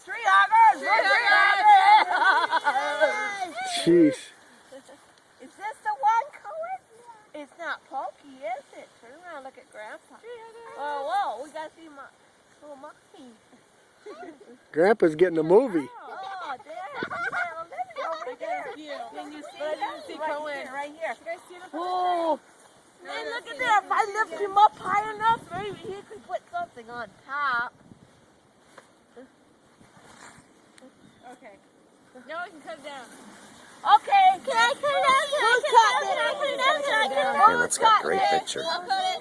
Tree huggers! Sheesh. Is this the one, Cohen? It's not Pokey, is it? Turn around, look at Grandpa. Oh, whoa, we got to see my little monkey. Grandpa's getting a movie. Oh, Dad, Olivia over there. Can you see that? Cohen. Right here. Oh, hey, look at there. If I lift him up high enough, maybe he could put something on top. Okay. Now I can cut it down. Okay, can I cut it down? Who's cutting it? Okay, that's got a great picture. I'll cut it.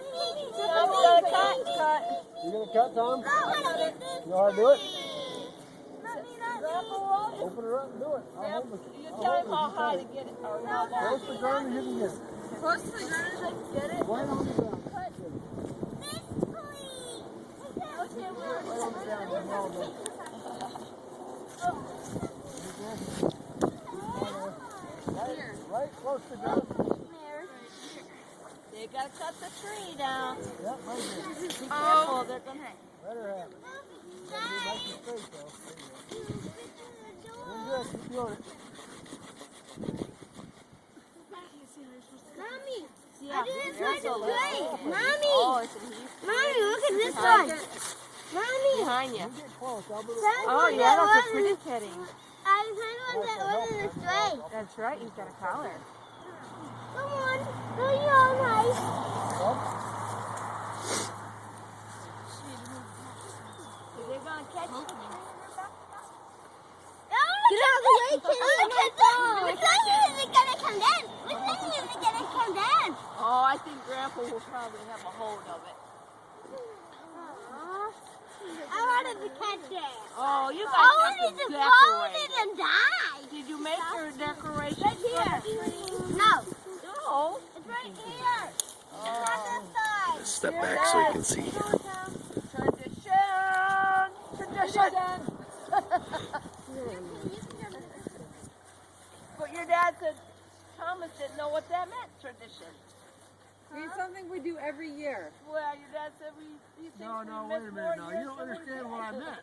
Cut. You gonna cut, Tom? You know how to do it? Open her up and do it. I'll hold it. You tell him how high to get it. Or how low. Close to the ground and you can get it. Close to the ground as I can get it. Right on the ground. Cut. Right on the ground. Right close to the ground. You gotta cut the tree down. Yep, right here. Be careful, they're gonna hang. Let her have it. Gotta be nice and straight though. Doing good. Keep doing it. Mommy, Yeah, I didn't there's try to a little- play. Mommy, Oh, it's a heap Mommy, look at this one. Mommy, behind you. You get close. I'll be Oh, yeah, that's a pretty kitty. I found one that wasn't a stray. That's right, he's got a collar. Come on, do your nice. They're gonna catch you. Get out of the way, kitty. Which one is it gonna come down? Which one is it gonna come down? Oh, I think Grandpa will probably have a hold of it. I wanted to catch it. Oh, you I guys wanted have to to hold decorate it it. and die. Did you make your decoration? Right here. No, No. it's right here. It's on this side. Step back so you can see. Tradition. But your dad said Thomas didn't know what that meant, tradition. It's something we do every year. Well, your dad said we No, wait a minute now. You don't understand what I meant.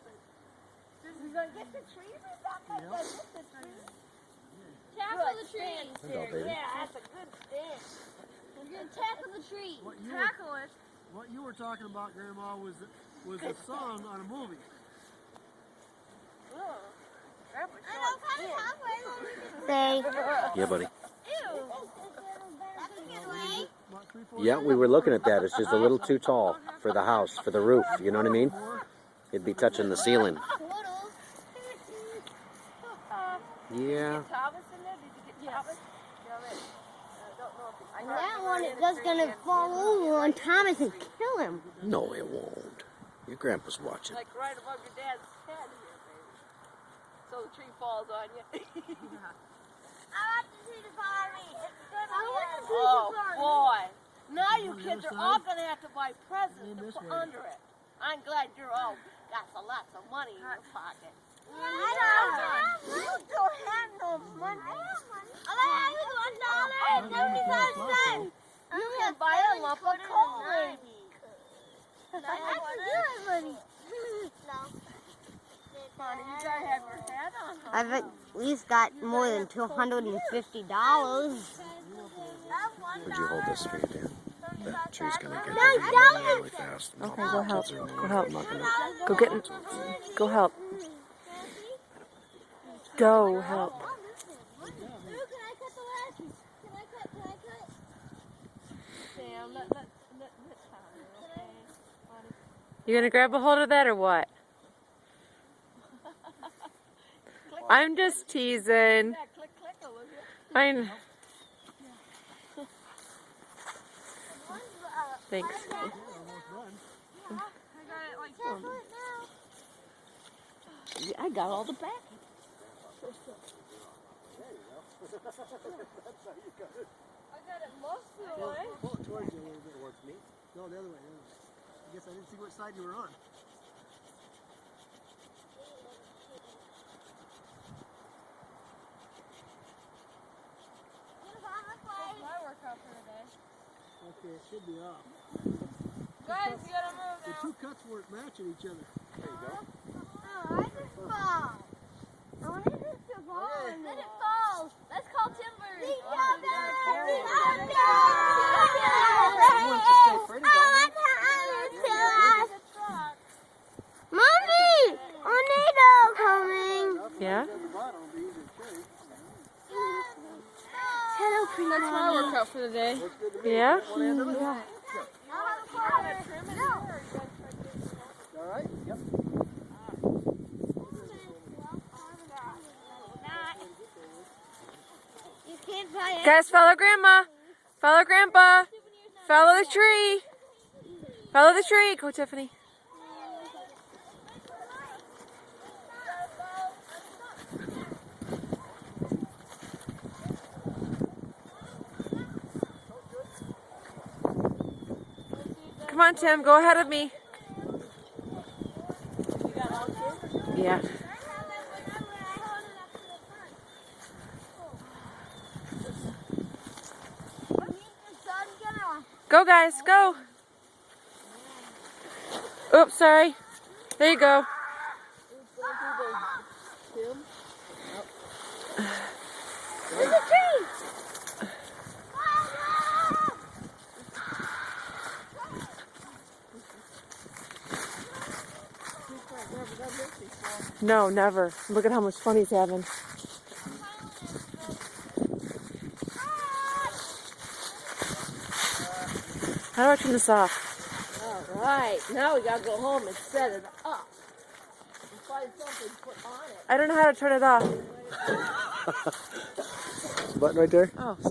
We're going to get the tree or something? Yep. Get the tree? Tackle the tree. Stand here. Yeah, that's a good stand. We're gonna tackle the tree. What Tackle it. you were talking about, Grandma, was a song on a movie. Oh. Grandpa, I know, kind of halfway. Say, Yeah, buddy. Ew. That's a good way. About 3, 4 yeah, we were looking at that. It's just a little too tall for the house, for the roof. You know what I mean? It'd be touching the ceiling. Yeah. Thomas in there? Did you get Thomas? No, I don't know if I That one is just gonna fall over on Thomas and kill him. No, it won't. Your grandpa's watching. like right above your dad's head here, baby. So the tree falls on you. I want the tree to fall on me. It's gonna Oh, boy. Now you kids are all going to have to buy presents to put under it. I'm glad you're all got lots of money in your pocket. I don't have no money. All I have is $1.75. You can buy a lump of coal, baby. I have money. No. Honey, you got to have your hat on. Huh? I've at least got more than $250. Would you hold this for your dad? That tree's gonna get No, really fast. Okay, go help. Go help. Go get. Go help. Go help. Can I cut the ledge? Can I cut? Sam, let Tommy, okay? You gonna grab a hold of that or what? I'm just teasing. Yeah, click, Olivia. Fine. Thanks. I got it like Yeah, I got all the back. I got it most of the way. Pull it towards you a little bit. Towards me? No, the other way. I guess I didn't see what side you were on. My workout for today. Okay, it should be off. Guys, you gotta move The now. two cuts weren't matching each other. Oh, I just fall. I wanted it to fall. Let it fall. Let's call timber. Mommy, tornado coming. Yeah? Hello, That's my workout for the day. Yeah? All right? Yep. You can't buy it. Guys, follow Grandma. Follow Grandpa. Follow the tree. Follow the tree. Go, Tiffany. Come on, Tim. Go ahead of me. Yeah. Go, guys. Go. Oops, sorry. There you go. There's a tree. No, never. Look at how much fun he's having. How do I turn this off? Alright, now we gotta go home and set it up. And find something to put on it. I don't know how to turn it off. Button right there. Oh.